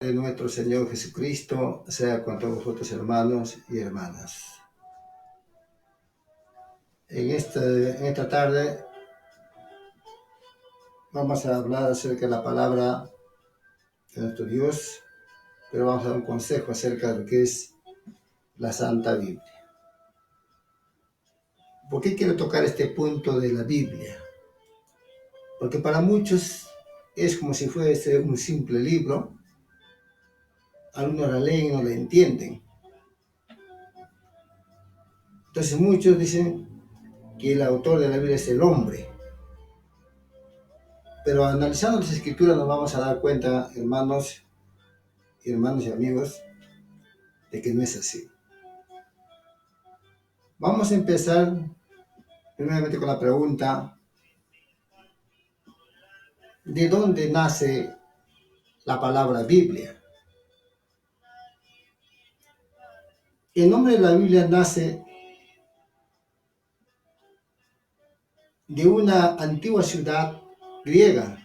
de nuestro Señor Jesucristo sea con todos vosotros, hermanos y hermanas. En esta tarde vamos a hablar acerca de la palabra de nuestro Dios, pero vamos a dar un consejo acerca de lo que es la Santa Biblia. ¿Por qué quiero tocar este punto de la Biblia? Porque para muchos es como si fuese un simple libro. Algunos la leen y no la entienden. Entonces muchos dicen que el autor de la Biblia es el hombre. Pero analizando las escrituras nos vamos a dar cuenta, hermanos y amigos, de que no es así. Vamos a empezar primeramente con la pregunta: ¿de dónde nace la palabra Biblia? El nombre de la Biblia nace de una antigua ciudad griega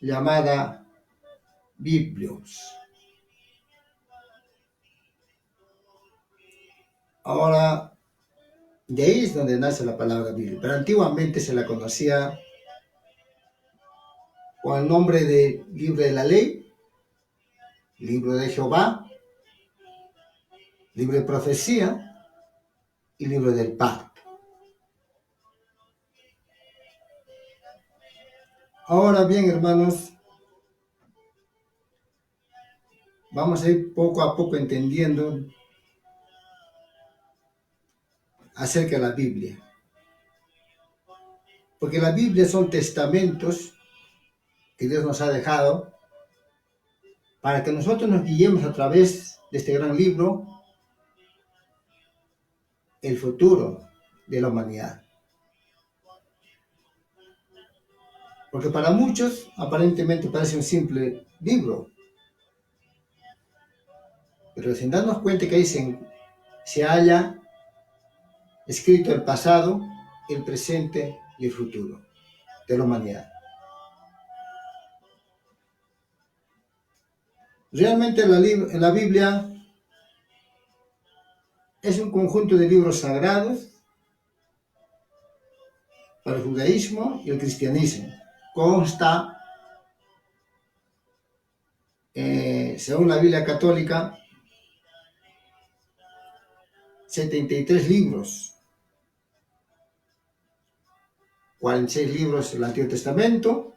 llamada Biblios. Ahora, de ahí es donde nace la palabra Biblia, pero antiguamente se la conocía con el nombre de libro de la ley, libro de Jehová, libro de profecía y libro del pacto. Ahora bien, hermanos, vamos a ir poco a poco entendiendo acerca de la Biblia. Porque la Biblia son testamentos que Dios nos ha dejado para que nosotros nos guiemos a través de este gran libro el futuro de la humanidad. Porque para muchos aparentemente parece un simple libro, pero sin darnos cuenta que ahí se halla escrito el pasado, el presente y el futuro de la humanidad. Realmente la Biblia es un conjunto de libros sagrados para el judaísmo y el cristianismo. Consta, según la Biblia católica, 73 libros, 46 libros del Antiguo Testamento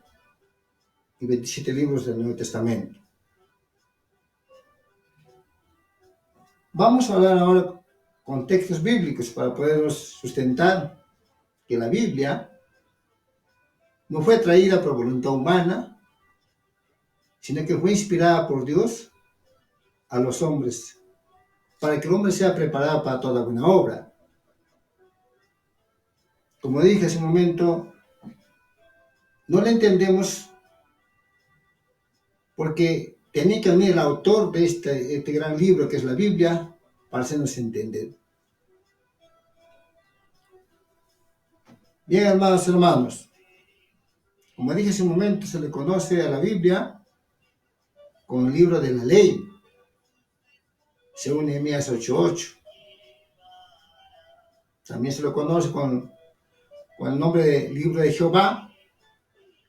y 27 libros del Nuevo Testamento. Vamos a hablar ahora con textos bíblicos para podernos sustentar que la Biblia no fue traída por voluntad humana, sino que fue inspirada por Dios a los hombres, para que el hombre sea preparado para toda buena obra. Como dije hace un momento, no la entendemos porque tenía que venir el autor de este gran libro que es la Biblia para hacernos entender. Bien, hermanos, como dije hace un momento, se le conoce a la Biblia con el libro de la ley, según Nehemías 8:8. También se lo conoce con el nombre de libro de Jehová,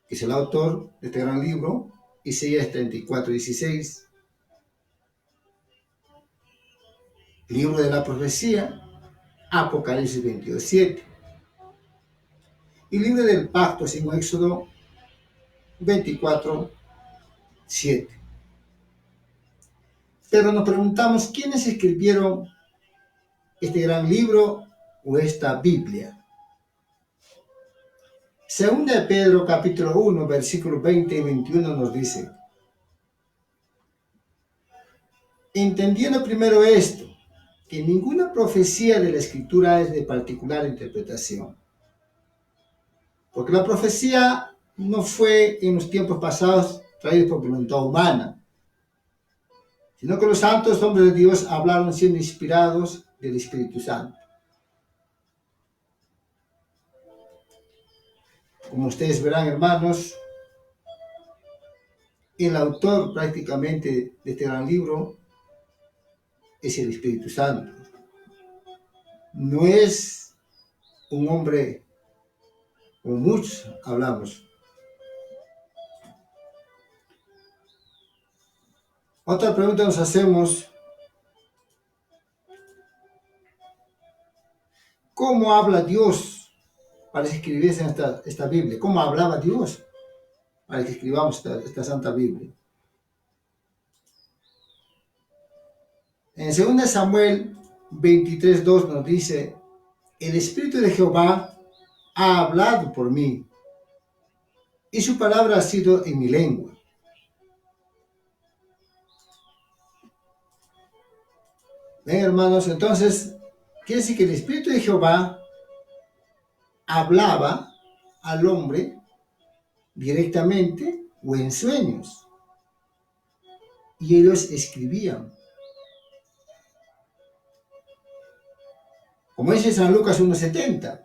que es el autor de este gran libro, Isaías 34:16. Libro de la profecía, Apocalipsis 22:7. Y libro del pacto, según Éxodo 24:7. Pero nos preguntamos, ¿quiénes escribieron este gran libro o esta Biblia? Segunda de Pedro, capítulo 1, versículos 20 y 21 nos dice: entendiendo primero esto, que ninguna profecía de la Escritura es de particular interpretación. Porque la profecía no fue en los tiempos pasados traída por voluntad humana, sino que los santos hombres de Dios hablaron siendo inspirados del Espíritu Santo. Como ustedes verán, hermanos, el autor prácticamente de este gran libro es el Espíritu Santo. No es un hombre, como muchos hablamos. Otra pregunta nos hacemos: ¿cómo habla Dios para que escribiese esta Biblia? ¿Cómo hablaba Dios para que escribamos esta Santa Biblia? En 2 Samuel 23:2 nos dice: el Espíritu de Jehová ha hablado por mí, y su palabra ha sido en mi lengua. Ven, hermanos, entonces, quiere decir que el Espíritu de Jehová hablaba al hombre directamente o en sueños, y ellos escribían. Como dice San Lucas 1:70,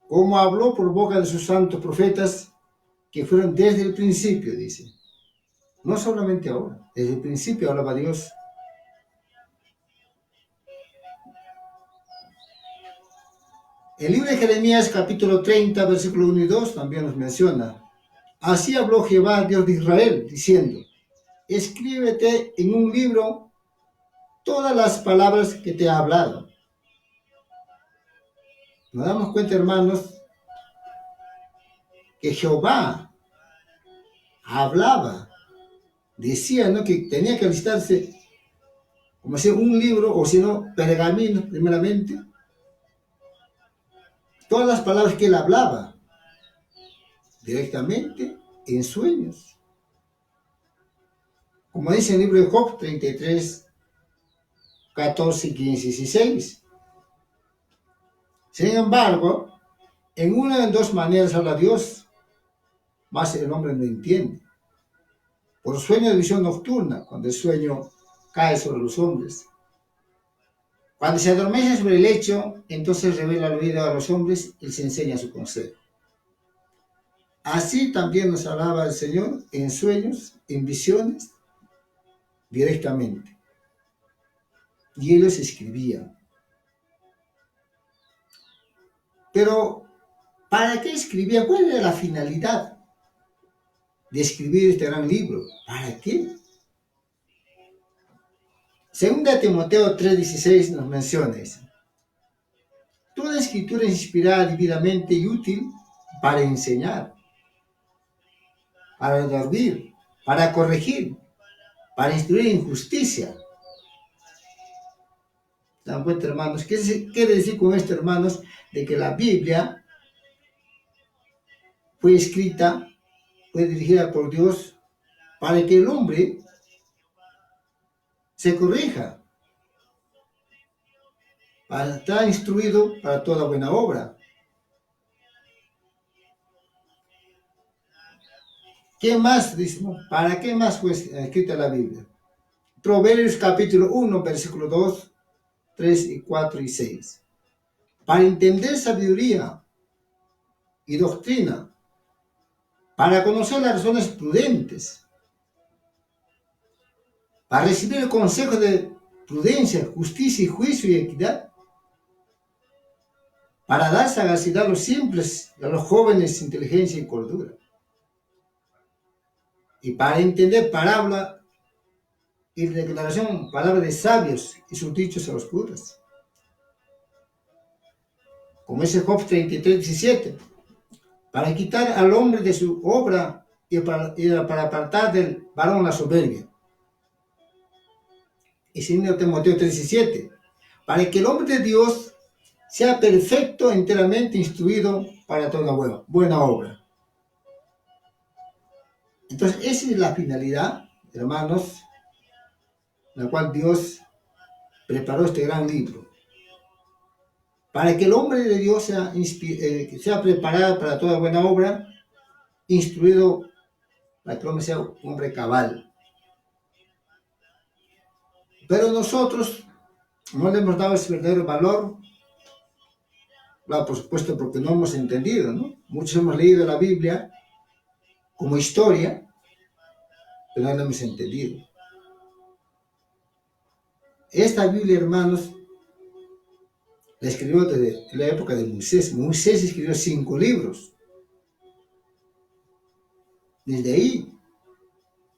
como habló por boca de sus santos profetas, que fueron desde el principio, dice. No solamente ahora, desde el principio hablaba Dios. El libro de Jeremías, capítulo 30, versículo 1 y 2, también nos menciona: así habló Jehová, Dios de Israel, diciendo: escríbete en un libro todas las palabras que te ha hablado. Nos damos cuenta, hermanos, que Jehová hablaba, decía, ¿no?, que tenía que listarse, como si un libro, o si no, pergamino, primeramente, todas las palabras que él hablaba, directamente en sueños. Como dice el libro de Job 33, 14, 15 y 16. Sin embargo, en una de dos maneras habla Dios, mas el hombre no entiende. Por sueño de visión nocturna, cuando el sueño cae sobre los hombres. Cuando se adormece sobre el lecho, entonces revela al oído a los hombres y les enseña su consejo. Así también nos hablaba el Señor en sueños, en visiones, directamente. Y ellos escribían. Pero, ¿para qué escribían? ¿Cuál era la finalidad de escribir este gran libro? ¿Para qué? Segunda Timoteo 3:16 nos menciona eso. Toda escritura es inspirada divinamente y útil para enseñar, para advertir, para corregir, para instruir en justicia. ¿Se dan cuenta, hermanos? ¿Qué quiere decir con esto, hermanos? De que la Biblia fue escrita, fue dirigida por Dios para que el hombre se corrija, para estar instruido para toda buena obra. ¿Qué más, dice? ¿Para qué más fue escrita la Biblia? Proverbios capítulo 1, versículo 2, 3 y 4 y 6. Para entender sabiduría y doctrina, para conocer las razones prudentes, para recibir el consejo de prudencia, justicia y juicio y equidad, para dar sagacidad a los simples y a los jóvenes inteligencia y cordura, y para entender parábola y declaración, palabra de sabios y sus dichos a los curas. Como ese Job 33:17, para quitar al hombre de su obra y para apartar del varón la soberbia. Y 2 Timoteo 3:17, para que el hombre de Dios sea perfecto, enteramente instruido para toda buena obra. Entonces, esa es la finalidad, hermanos, la cual Dios preparó este gran libro. Para que el hombre de Dios sea preparado para toda buena obra, instruido para que el hombre sea un hombre cabal. Pero nosotros no le hemos dado ese verdadero valor, por supuesto porque no hemos entendido, ¿no? Muchos hemos leído la Biblia como historia, pero no lo hemos entendido. Esta Biblia, hermanos, la escribió desde la época de Moisés. Moisés escribió 5 libros. Desde ahí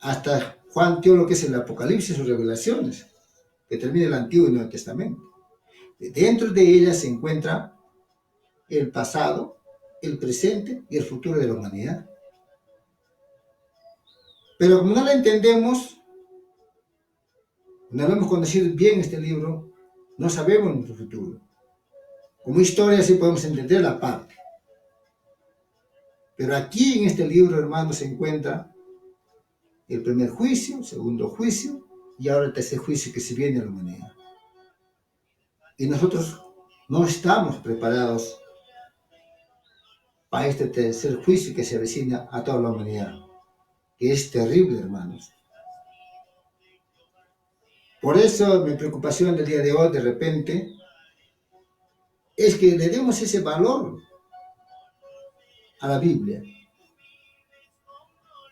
hasta Juan dio lo que es el Apocalipsis o Revelaciones, que termina el Antiguo y Nuevo Testamento. Dentro de ella se encuentra el pasado, el presente y el futuro de la humanidad. Pero como no la entendemos, no hemos conocido bien este libro, no sabemos nuestro futuro. Como historia sí podemos entender la parte. Pero aquí en este libro, hermanos, se encuentra el primer juicio, el segundo juicio y ahora el tercer juicio que se viene a la humanidad. Y nosotros no estamos preparados para este tercer juicio que se avecina a toda la humanidad, que es terrible, hermanos. Por eso mi preocupación del día de hoy, de repente, es que le demos ese valor a la Biblia,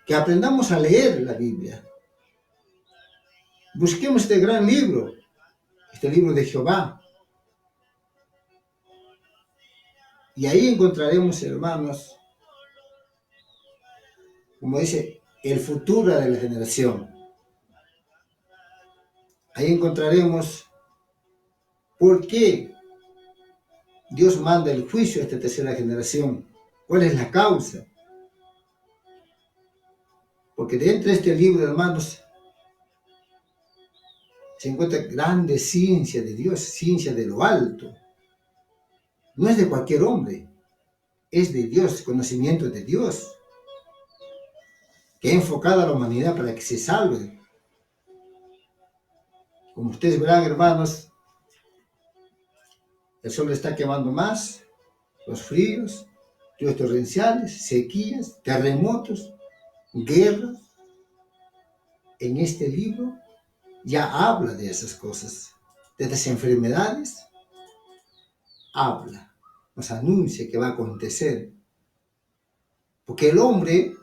que aprendamos a leer la Biblia. Busquemos este gran libro, este libro de Jehová. Y ahí encontraremos, hermanos, como dice, el futuro de la generación. Ahí encontraremos por qué Dios manda el juicio a esta tercera generación. ¿Cuál es la causa? Porque dentro de este libro, hermanos, se encuentra grande ciencia de Dios, ciencia de lo alto. No es de cualquier hombre, es de Dios, conocimiento de Dios, que ha enfocado a la humanidad para que se salve. Como ustedes verán, hermanos, el sol está quemando más, los fríos, lluvias torrenciales, sequías, terremotos, guerras. En este libro ya habla de esas cosas, de las enfermedades, habla, nos anuncia que va a acontecer. Porque el hombre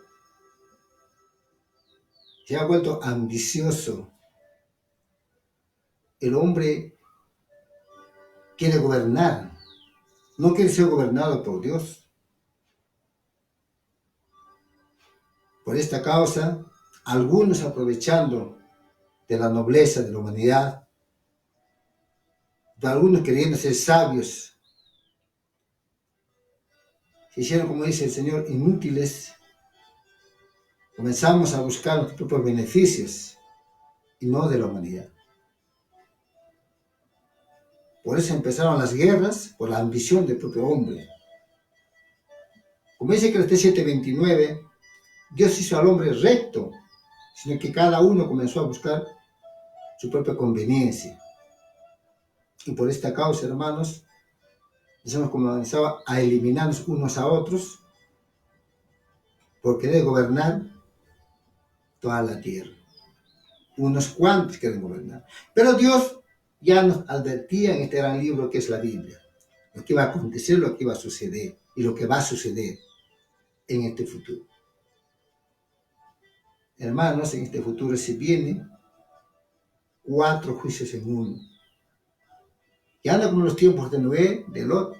se ha vuelto ambicioso. El hombre quiere gobernar, no quiere ser gobernado por Dios. Por esta causa, algunos aprovechando de la nobleza de la humanidad, de algunos queriendo ser sabios, se hicieron, como dice el Señor, inútiles. Comenzamos a buscar los propios beneficios y no de la humanidad. Por eso empezaron las guerras, por la ambición del propio hombre. Como dice Eclesiastés 7:29, Dios hizo al hombre recto, sino que cada uno comenzó a buscar su propia conveniencia. Y por esta causa, hermanos, hemos comenzado a eliminarnos unos a otros por querer gobernar toda la tierra. Unos cuantos quieren gobernar. Pero Dios ya nos advertía en este gran libro que es la Biblia, lo que iba a acontecer, lo que iba a suceder y lo que va a suceder en este futuro. Hermanos, en este futuro se vienen 4 juicios en uno. Ya anda como los tiempos de Noé, de Lot,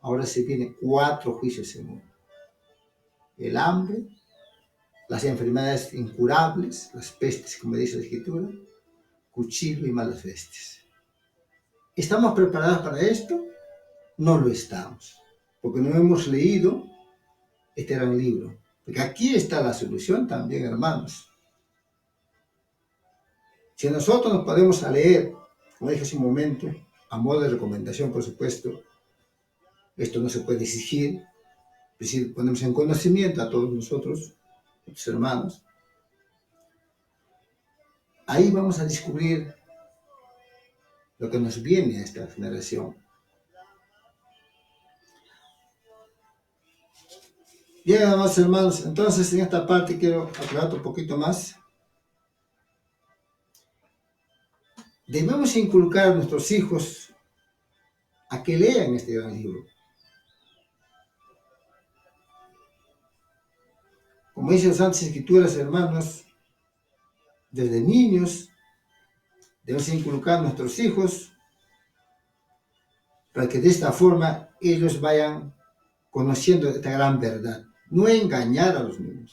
ahora se vienen 4 juicios en uno. El hambre, las enfermedades incurables, las pestes, como dice la Escritura, cuchillo y malas bestias. ¿Estamos preparados para esto? No lo estamos, porque no hemos leído este gran libro. Porque aquí está la solución también, hermanos. Si nosotros nos podemos leer, como dije hace un momento, a modo de recomendación, por supuesto, esto no se puede exigir, es decir, ponemos en conocimiento a todos nosotros, nuestros hermanos. Ahí vamos a descubrir lo que nos viene a esta generación. Bien, amados hermanos, entonces en esta parte quiero aclarar un poquito más. Debemos inculcar a nuestros hijos a que lean este gran libro. Como dicen las Santas Escrituras, hermanos, desde niños, debemos inculcar a nuestros hijos para que de esta forma ellos vayan conociendo esta gran verdad. No engañar a los niños.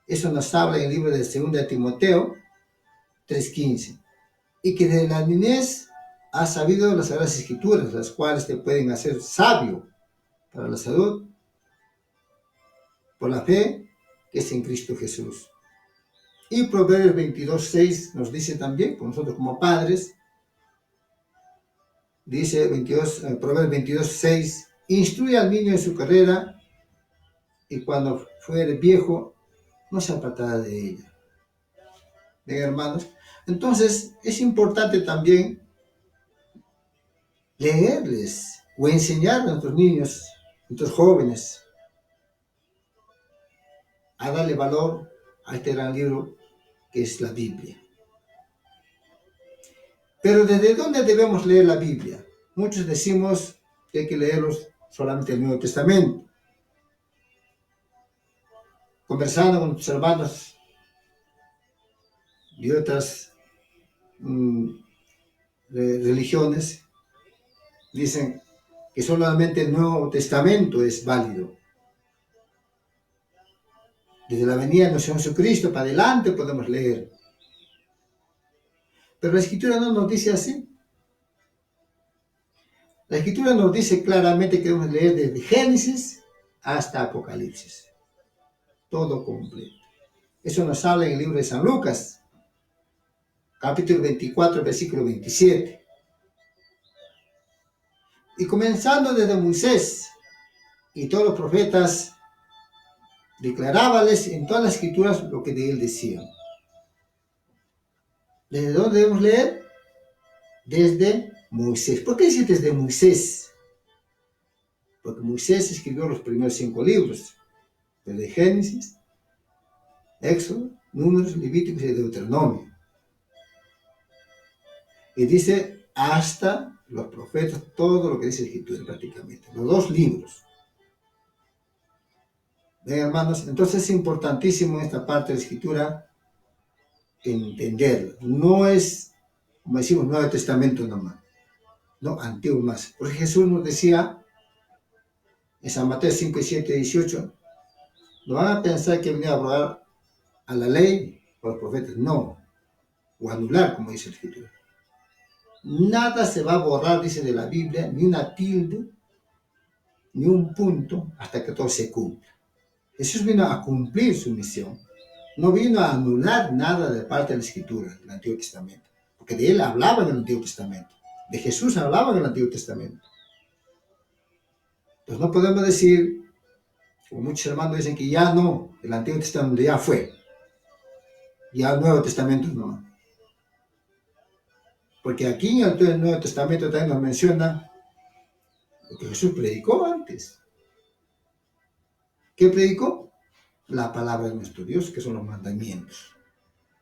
Eso nos habla en el libro de 2 Timoteo 3:15. Y que desde la niñez has sabido las Sagradas Escrituras, las cuales te pueden hacer sabio para la salud, por la fe que es en Cristo Jesús. Y Proverbios 22:6 nos dice también, por nosotros como padres, dice Proverbios 22:6, instruye al niño en su carrera y cuando fuere viejo no se apartará de ella. Bien, hermanos, entonces es importante también leerles o enseñar a nuestros niños, a nuestros jóvenes, a darle valor a este gran libro que es la Biblia. Pero ¿desde dónde debemos leer la Biblia? Muchos decimos que hay que leerlos solamente el Nuevo Testamento. Conversando con tus hermanos de otras religiones, dicen que solamente el Nuevo Testamento es válido. Desde la venida de nuestro Jesucristo para adelante podemos leer. Pero la Escritura no nos dice así. La Escritura nos dice claramente que debemos leer desde Génesis hasta Apocalipsis. Todo completo. Eso nos habla en el libro de San Lucas, capítulo 24, versículo 27. Y comenzando desde Moisés y todos los profetas, declarábales en todas las escrituras lo que de él decían. ¿Desde dónde debemos leer? Desde Moisés. ¿Por qué dice desde Moisés? Porque Moisés escribió los primeros 5 libros, desde Génesis, Éxodo, Números, Levíticos y Deuteronomio. Y dice hasta los profetas, todo lo que dice la Escritura prácticamente, los 2 libros. Ven, hermanos, entonces es importantísimo en esta parte de la Escritura entenderlo. No es, como decimos, Nuevo Testamento nomás, no, Antiguo más. Porque Jesús nos decía en San Mateo 5, 7, 18, no van a pensar que venía a abrogar a la ley o a los profetas, no, o anular, como dice la Escritura. Nada se va a borrar, dice de la Biblia, ni una tilde, ni un punto, hasta que todo se cumpla. Jesús vino a cumplir su misión. No vino a anular nada de parte de la Escritura, del Antiguo Testamento. Porque de él hablaba en el Antiguo Testamento. De Jesús hablaba en el Antiguo Testamento. Pues no podemos decir, como muchos hermanos dicen, que ya no, el Antiguo Testamento ya fue. Ya el Nuevo Testamento no. Porque aquí en el Nuevo Testamento también nos menciona lo que Jesús predicó antes. ¿Qué predicó? La palabra de nuestro Dios, que son los mandamientos.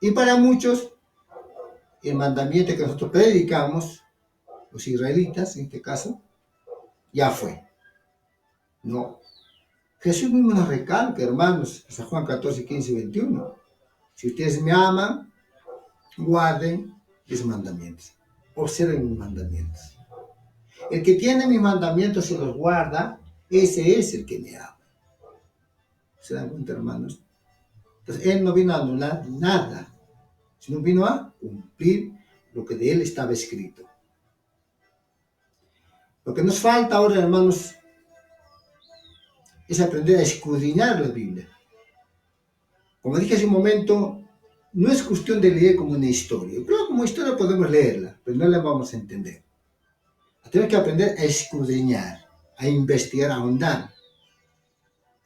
Y para muchos, el mandamiento que nosotros predicamos, los israelitas en este caso, ya fue. No. Jesús mismo nos recalca, hermanos, San Juan 14, 15 y 21. Si ustedes me aman, guarden mis mandamientos. Observen mis mandamientos. El que tiene mis mandamientos y los guarda, ese es el que me ama. ¿Se dan cuenta, hermanos? Entonces, él no vino a anular nada, sino vino a cumplir lo que de él estaba escrito. Lo que nos falta ahora, hermanos, es aprender a escudriñar la Biblia. Como dije hace un momento, no es cuestión de leer como una historia. Claro, como historia podemos leerla, pero no la vamos a entender. Tenemos que aprender a escudriñar, a investigar, a ahondar.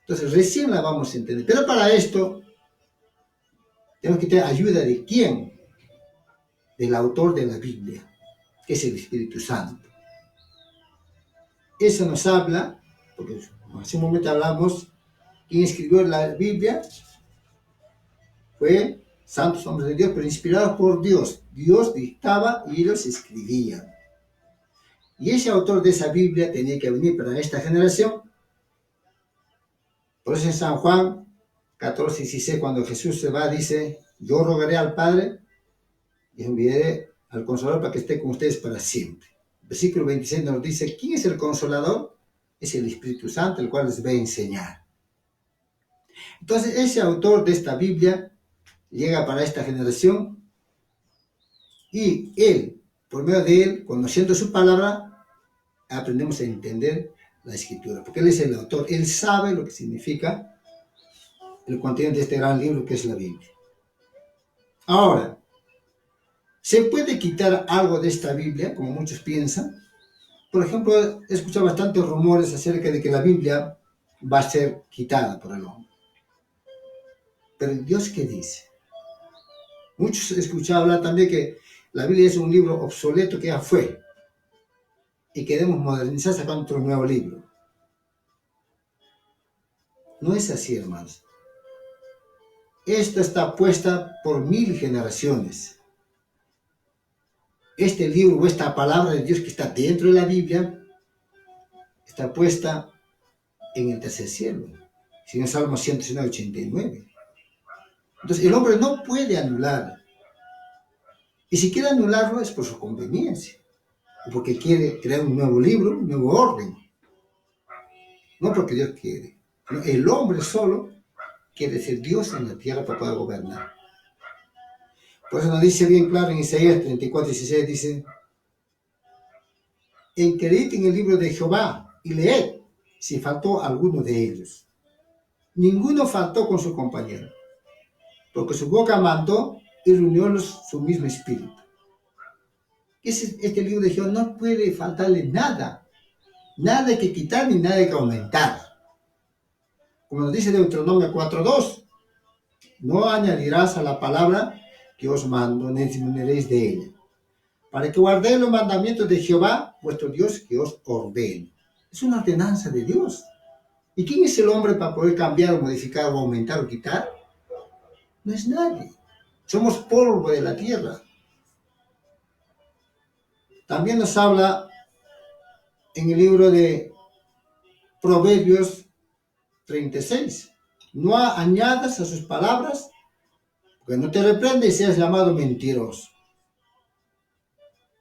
Entonces, recién la vamos a entender. Pero para esto, tenemos que tener ayuda de ¿quién? Del autor de la Biblia, que es el Espíritu Santo. Eso nos habla, porque hace un momento hablamos, quien escribió la Biblia fue santos hombres de Dios, pero inspirados por Dios. Dios dictaba y ellos escribían. Y ese autor de esa Biblia tenía que venir para esta generación. Por eso en San Juan 14, 16, cuando Jesús se va, dice, yo rogaré al Padre y enviaré al Consolador para que esté con ustedes para siempre. Versículo 26 nos dice, ¿quién es el Consolador? Es el Espíritu Santo, el cual les va a enseñar. Entonces, ese autor de esta Biblia llega para esta generación y él, por medio de él, conociendo su palabra, aprendemos a entender la Escritura, porque él es el autor, él sabe lo que significa el contenido de este gran libro que es la Biblia. Ahora, ¿se puede quitar algo de esta Biblia, como muchos piensan? Por ejemplo, he escuchado bastantes rumores acerca de que la Biblia va a ser quitada por el hombre. Pero Dios, ¿qué dice? Muchos he escuchado hablar también que la Biblia es un libro obsoleto que ya fue y queremos modernizar sacando otro nuevo libro. No es así, hermanos. Esto está puesta por 1000 generaciones. Este libro o esta palabra de Dios que está dentro de la Biblia está puesta en el tercer cielo, en Salmo 119, 89. Entonces el hombre no puede anular. Y si quiere anularlo es por su conveniencia, o porque quiere crear un nuevo libro, un nuevo orden. No porque Dios quiere. El hombre solo quiere ser Dios en la tierra para poder gobernar. Por eso nos dice bien claro en Isaías 34, 16, dice, enquerid en el libro de Jehová y leed si faltó alguno de ellos. Ninguno faltó con su compañero, porque su boca mandó y reunió su mismo espíritu. Este libro de Jehová no puede faltarle nada, nada hay que quitar ni nada hay que aumentar. Como nos dice Deuteronomio 4:2, no añadirás a la palabra que os mando, ni disminuiréis de ella, para que guardéis los mandamientos de Jehová, vuestro Dios, que os ordene. Es una ordenanza de Dios. ¿Y quién es el hombre para poder cambiar o modificar o aumentar o quitar? No es nadie. Somos polvo de la tierra. También nos habla en el libro de Proverbios 36. No añadas a sus palabras, porque no te reprende y seas llamado mentiroso.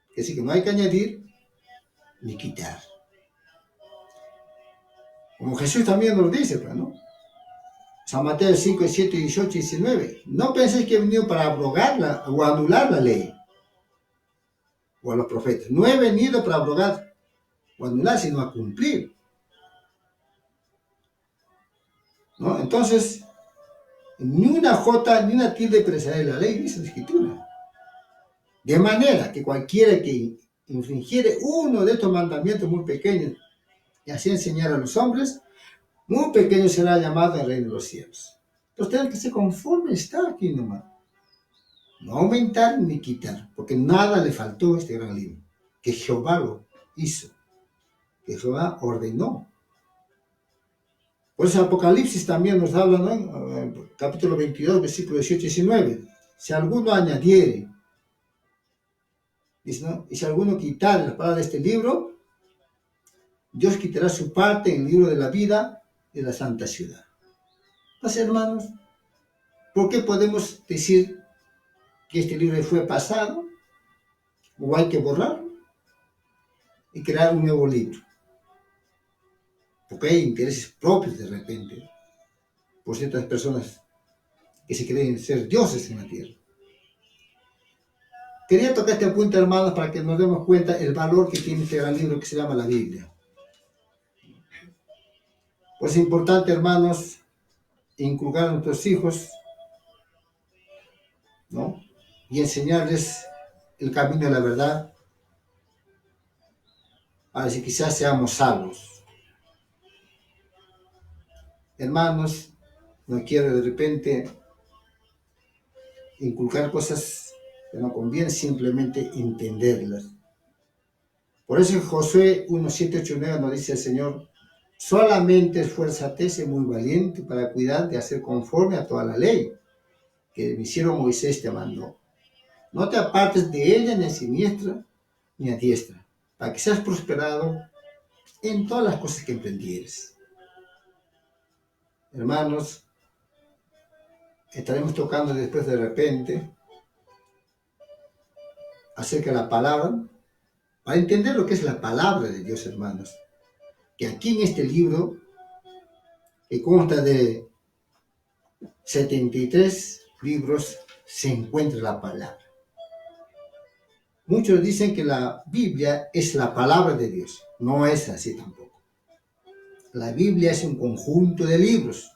Es decir, que no hay que añadir ni quitar. Como Jesús también nos dice, ¿no? San Mateo 5, 7, 18 y 19. No penséis que he venido para abrogarla o anular la ley o a los profetas. No he venido para abrogar o anular, sino a cumplir. ¿No? Entonces, ni una jota ni una tilde precede la ley, dice la Escritura. De manera que cualquiera que infringiere uno de estos mandamientos muy pequeños y así enseñar a los hombres, muy pequeño será llamado al reino de los cielos. Entonces tenemos que ser conforme está aquí nomás. No aumentar ni quitar, porque nada le faltó a este gran libro. Que Jehová lo hizo, que Jehová ordenó. Por eso Apocalipsis también nos habla, ¿no? Capítulo 22, versículo 18 y 19. Si alguno añadiere, dice, ¿no? Y si alguno quitare las palabras de este libro, Dios quitará su parte en el libro de la vida de la santa ciudad. Entonces, hermanos, ¿por qué podemos decir que este libro fue pasado? ¿O hay que borrarlo y crear un nuevo libro? Porque hay intereses propios de repente por ciertas personas que se creen ser dioses en la tierra. Quería tocar este punto, hermanos, para que nos demos cuenta el valor que tiene este gran libro que se llama la Biblia. Pues es importante, hermanos, inculcar a nuestros hijos, ¿no? Y enseñarles el camino de la verdad para que quizás seamos salvos. Hermanos, no quiero de repente inculcar cosas que no conviene, simplemente entenderlas. Por eso en Josué 1, 7, 8, 9 nos dice el Señor, solamente esfuérzate, sé muy valiente para cuidar de hacer conforme a toda la ley que mi siervo Moisés te mandó. No te apartes de ella ni a siniestra ni a diestra, para que seas prosperado en todas las cosas que emprendieres. Hermanos, estaremos tocando después de repente acerca de la palabra, para entender lo que es la palabra de Dios, hermanos. Que aquí en este libro, que consta de 73 libros, se encuentra la palabra. Muchos dicen que la Biblia es la palabra de Dios. No es así tampoco. La Biblia es un conjunto de libros,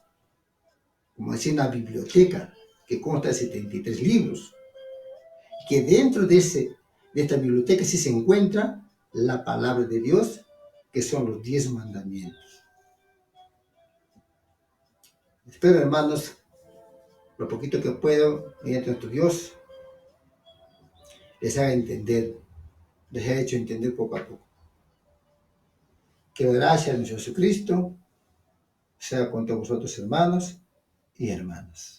como decía una biblioteca, que consta de 73 libros. Que dentro de esta biblioteca sí se encuentra la palabra de Dios, que son los 10 mandamientos. Espero, hermanos, lo poquito que puedo, mediante nuestro Dios, les haga entender, les ha hecho entender poco a poco. Que la gracia de nuestro Jesucristo sea con todos vosotros, hermanos y hermanas.